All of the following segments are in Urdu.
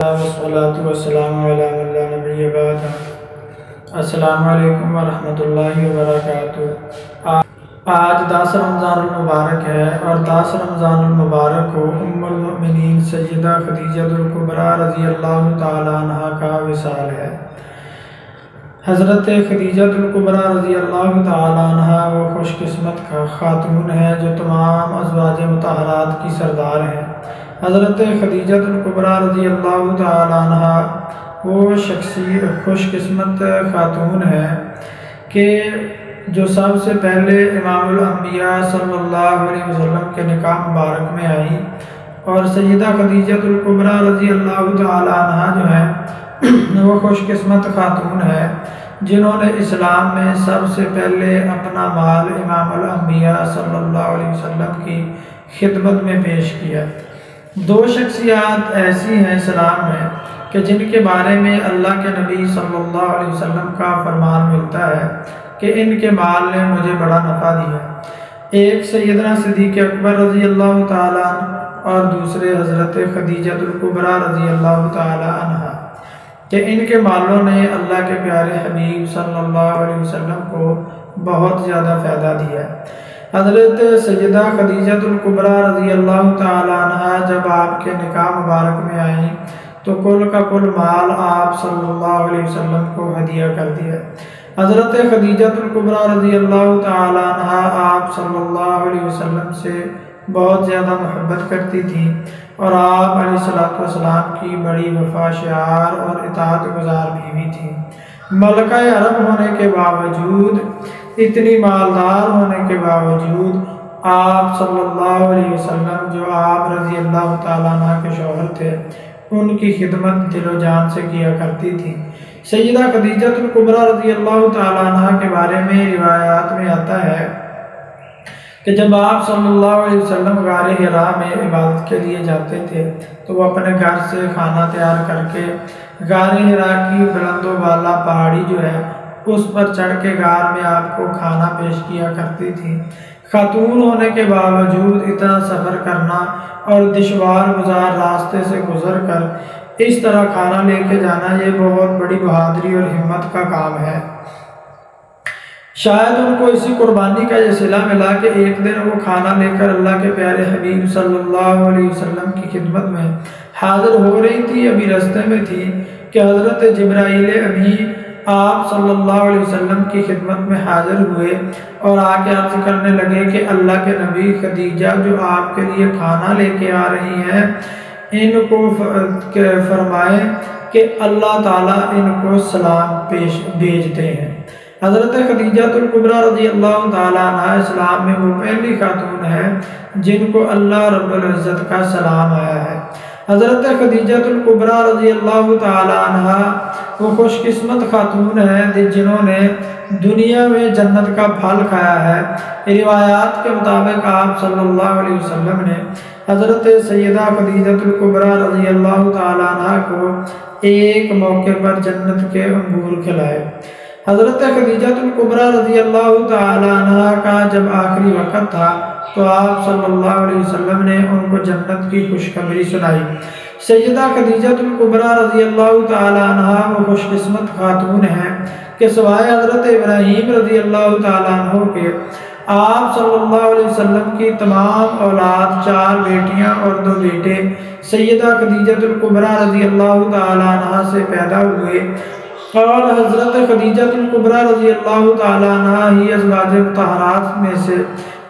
والصلاة والسلام علی من لا نبی بعد۔ السلام علیکم ورحمۃ اللہ وبرکاتہ۔ آج 10 رمضان المبارک ہے اور 10 رمضان المبارک کو ام المؤمنین سیدہ خدیجہ الکبریٰ رضی اللہ تعالیٰ عنہ کا وصال ہے۔ حضرت خدیجہ الکبریٰ رضی اللہ تعالیٰ عنہ وہ خوش قسمت خاتون ہے جو تمام ازواج مطہرات کی سردار ہیں۔ حضرت خدیجہ الکبریٰ رضی اللہ تعالیٰ عنہ وہ خوش قسمت خاتون ہے کہ جو سب سے پہلے امام الانبیاء صلی اللہ علیہ وسلم کے نکاح مبارک میں آئی، اور سیدہ خدیجہ الکبریٰ رضی اللہ تعالیٰ عنہ جو ہے وہ خوش قسمت خاتون ہے جنہوں نے اسلام میں سب سے پہلے اپنا مال امام الانبیاء صلی اللہ علیہ وسلم کی خدمت میں پیش کیا۔ 2 شخصیات ایسی ہیں اسلام میں کہ جن کے بارے میں اللہ کے نبی صلی اللہ علیہ وسلم کا فرمان ملتا ہے کہ ان کے مال نے مجھے بڑا نفع دیا۔ ایک سیدنا صدیق اکبر رضی اللہ تعالیٰ عنہ اور دوسرے حضرت خدیجہ الکبریٰ رضی اللہ تعالیٰ عنہ کہ ان کے مالوں نے اللہ کے پیارے حبیب صلی اللہ علیہ وسلم کو بہت زیادہ فائدہ دیا۔ حضرت سیدہ خدیجہ الکبریٰ رضی اللہ تعالیٰ عنہ جب آپ کے نکاح مبارک میں آئیں تو کل کا کل مال آپ صلی اللہ علیہ وسلم کو ہدیہ کر دیا۔ حضرت خدیجہ الکبریٰ رضی اللہ تعالیٰ عنہ آپ صلی اللہ علیہ وسلم سے بہت زیادہ محبت کرتی تھیں اور آپ علیہ السلام کی بڑی وفا شعار اور اطاعت گزار بیوی تھیں۔ ملکہ عرب ہونے کے باوجود، اتنی مالدار ہونے کے باوجود، آپ صلی اللہ علیہ وسلم جو آپ رضی اللہ تعالیٰ عنہ کے شوہر تھے ان کی خدمت دل و جان سے کیا کرتی تھی۔ سیدہ خدیجہ الکبریٰ رضی اللہ تعالیٰ عنہ کے بارے میں روایات میں آتا ہے کہ جب آپ صلی اللہ علیہ وسلم غار حرا میں عبادت کے لیے جاتے تھے تو وہ اپنے گھر سے کھانا تیار کر کے غار حرا کی بلند و بالا پہاڑی جو ہے اس پر چڑھ کے غار میں آپ کو کھانا پیش کیا کرتی تھی۔ خاتون ہونے کے باوجود اتنا سفر کرنا اور دشوار گزار راستے سے گزر کر اس طرح کھانا لے کے جانا یہ بہت بڑی بہادری اور ہمت کا کام ہے۔ شاید ان کو اسی قربانی کا یہ صلہ ملا کہ ایک دن وہ کھانا لے کر اللہ کے پیارے حبیب صلی اللہ علیہ وسلم کی خدمت میں حاضر ہو رہی تھی، ابھی راستے میں تھی کہ حضرت جبرائیل امین آپ صلی اللہ علیہ وسلم کی خدمت میں حاضر ہوئے اور آ کے عرض کرنے لگے کہ اللہ کے نبی خدیجہ جو آپ کے لیے کھانا لے کے آ رہی ہیں ان کو فرمائیں کہ اللہ تعالیٰ ان کو سلام بھیجتے ہیں۔ حضرت خدیجہ الکبریٰ رضی اللہ تعالیٰ عنہ اسلام میں وہ پہلی خاتون ہے جن کو اللہ رب العزت کا سلام آیا ہے۔ حضرت خدیجہ الکبریٰ رضی اللہ تعالیٰ عنہ وہ خوش قسمت خاتون ہیں جنہوں نے دنیا میں جنت کا پھل کھایا ہے۔ روایات کے مطابق آپ صلی اللہ علیہ وسلم نے حضرت سیدہ خدیجہ الکبریٰ رضی اللہ تعالیٰ عنہ کو ایک موقع پر جنت کے انگور کھلائے۔ حضرت خدیجہ الکبریٰ رضی اللہ تعالیٰ عنہ کا جب آخری وقت تھا تو آپ صلی اللہ علیہ وسلم نے ان کو جنت کی خوشخبری سنائی۔ سیدہ خدیجہ الکبریٰ رضی اللہ تعالیٰ عنہ وہ خوش قسمت خاتون ہیں کہ سوائے حضرت ابراہیم رضی اللہ تعالیٰ عنہ کے آپ صلی اللہ علیہ وسلم کی تمام اولاد 4 بیٹیاں اور 2 بیٹے سیدہ خدیجہ الکبریٰ رضی اللہ تعالیٰ عنہ سے پیدا ہوئے، اور حضرت خدیجہ الکبریٰ رضی اللہ تعالیٰ عنہ ہی ازواج مطہرات میں سے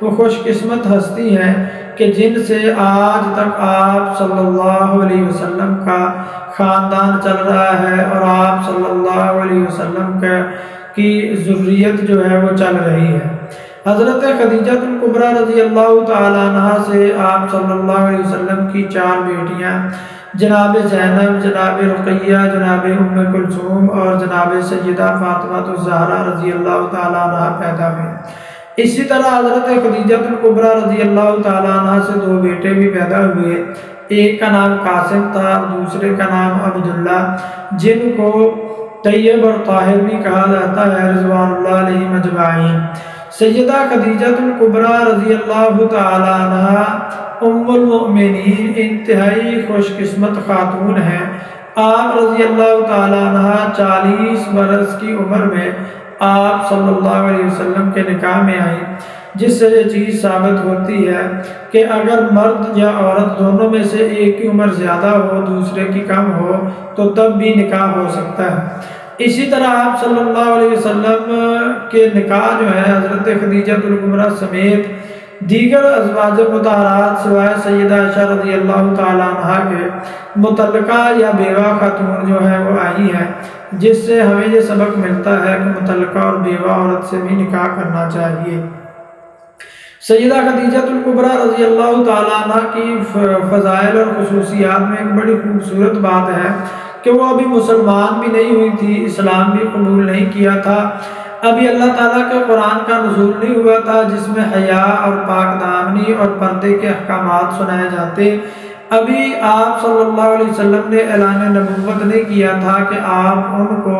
وہ خوش قسمت ہستی ہیں کہ جن سے آج تک آپ صلی اللہ علیہ وسلم کا خاندان چل رہا ہے اور آپ صلی اللہ علیہ وسلم کی ذریت جو ہے وہ چل رہی ہے۔ حضرت خدیجہ الکبریٰ رضی اللہ تعالیٰ عنہ سے آپ صلی اللہ علیہ وسلم کی 4 بیٹیاں جناب زینب، جناب رقیہ، جناب ام کلثوم اور جناب سیدہ فاطمہ الزہرا رضی اللہ تعالیٰ عنہ پیدا ہوئے۔ اسی طرح حضرت خدیجہ الکبریٰ رضی اللہ تعالیٰ عنہ سے 2 بیٹے بھی پیدا ہوئے، ایک کا نام قاسم تھا اور دوسرے کا نام عبداللہ، جن کو طیب اور طاہر بھی کہا جاتا ہے رضوان اللہ علیہم اجمعین۔ سیدہ خدیجہ الکبریٰ رضی اللہ تعالیٰ عنہ ام المؤمنین انتہائی خوش قسمت خاتون ہیں آپ رضی اللہ تعالیٰ عنہ 40 برس کی عمر میں آپ صلی اللہ علیہ وسلم کے نکاح میں آئیں، جس سے یہ چیز ثابت ہوتی ہے کہ اگر مرد یا عورت دونوں میں سے ایک کی عمر زیادہ ہو دوسرے کی کم ہو تو تب بھی نکاح ہو سکتا ہے۔ اسی طرح آپ صلی اللہ علیہ وسلم کے نکاح جو ہے حضرت خدیجہ الکبریٰ سمیت دیگر ازواج مطہرات سوائے سیدہ عائشہ رضی اللہ تعالیٰ عنہ کے مطلقہ یا بیوہ خاتون جو ہے وہ آئی ہے، جس سے ہمیں یہ سبق ملتا ہے کہ مطلقہ اور بیوہ عورت سے بھی نکاح کرنا چاہیے۔ سیدہ خدیجہ الکبریٰ رضی اللہ تعالیٰ عنہ کی فضائل اور خصوصیات میں ایک بڑی خوبصورت بات ہے کہ وہ ابھی مسلمان بھی نہیں ہوئی تھی، اسلام بھی قبول نہیں کیا تھا، ابھی اللہ تعالیٰ کے قرآن کا نزول نہیں ہوا تھا جس میں حیا اور پاک دامنی اور پردے کے احکامات سنائے جاتے، ابھی آپ صلی اللہ علیہ وسلم نے اعلان نبوت نہیں کیا تھا کہ آپ ان کو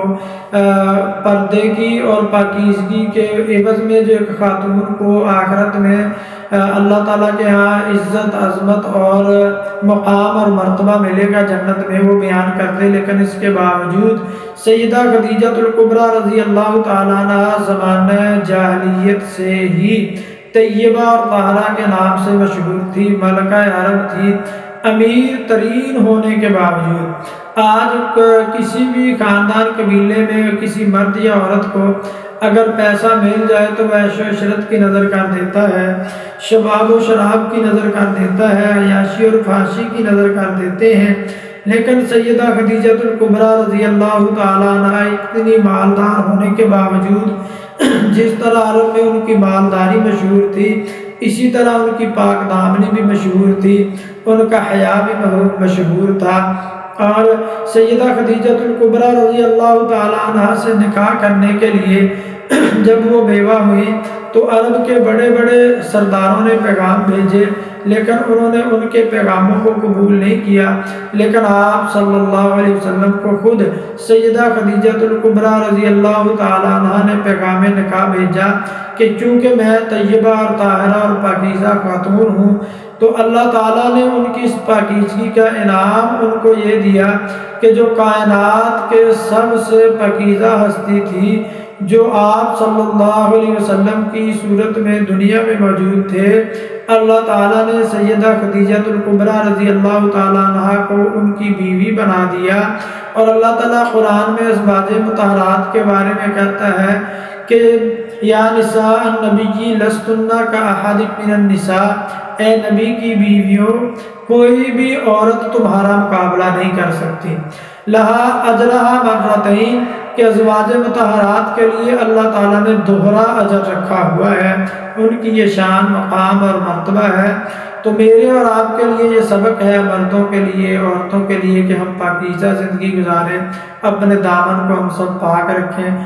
پردے کی اور پاکیزگی کے عوض میں جو ایک خاتون کو آخرت میں اللہ تعالیٰ کے ہاں عزت عظمت اور مقام اور مرتبہ ملے گا جنت میں، وہ بیان کرتے، لیکن اس کے باوجود سیدہ خدیجہ الکبریٰ رضی اللہ تعالیٰ عنہ زمانہ جاہلیت سے ہی طیبہ اور طاہرہ کے نام سے مشہور تھی، ملکہ عرب تھی، امیر ترین ہونے کے باوجود۔ آج کسی بھی خاندان قبیلے میں کسی مرد یا عورت کو اگر پیسہ مل جائے تو وہ عیش و عشرت کی نظر کر دیتا ہے، شباب و شراب کی نظر کر دیتا ہے، عیاشی اور فحاشی کی نظر کر دیتے ہیں، لیکن سیدہ خدیجہ الکبریٰ رضی اللہ تعالیٰ عنہ اتنی مالدار ہونے کے باوجود جس طرح عرب میں ان کی مالداری مشہور تھی اسی طرح ان کی پاک دامنی بھی مشہور تھی، ان کا حیا بھی مشہور تھا، اور سیدہ خدیجہ الکبریٰ رضی اللہ تعالیٰ عنہ سے نکاح کرنے کے لیے جب وہ بیوہ ہوئی تو عرب کے بڑے بڑے سرداروں نے پیغام بھیجے، لیکن انہوں نے ان کے پیغاموں کو قبول نہیں کیا، لیکن آپ صلی اللہ علیہ وسلم کو خود سیدہ خدیجہ الکبریٰ رضی اللہ تعالیٰ عنہ نے پیغام نکاح بھیجا کہ چونکہ میں طیبہ اور طاہرہ اور پاکیزہ خاتون ہوں تو اللہ تعالیٰ نے ان کی اس پاکیزگی کا انعام ان کو یہ دیا کہ جو کائنات کے سب سے پاکیزہ ہستی تھی، جو آپ صلی اللہ علیہ وسلم کی صورت میں دنیا میں موجود تھے، اللہ تعالیٰ نے سیدہ خدیجہ الکبریٰ رضی اللہ تعالیٰ عنہ کو ان کی بیوی بنا دیا، اور اللہ تعالیٰ قرآن میں ازواج مطہرات کے بارے میں کہتا ہے کہ یا نساء النبی لستن کاحد من النساء، اے نبی کی بیویوں کوئی بھی عورت تمہارا مقابلہ نہیں کر سکتی، لہا اجرہا مرتین، کہ ازواج مطہرات کے لیے اللہ تعالیٰ نے دوہرا اجر رکھا ہوا ہے، ان کی یہ شان مقام اور مرتبہ ہے۔ تو میرے اور آپ کے لیے یہ سبق ہے، مردوں کے لیے عورتوں کے لیے، کہ ہم پاکیزہ زندگی گزاریں، اپنے دامن کو ہم سب پاک رکھیں۔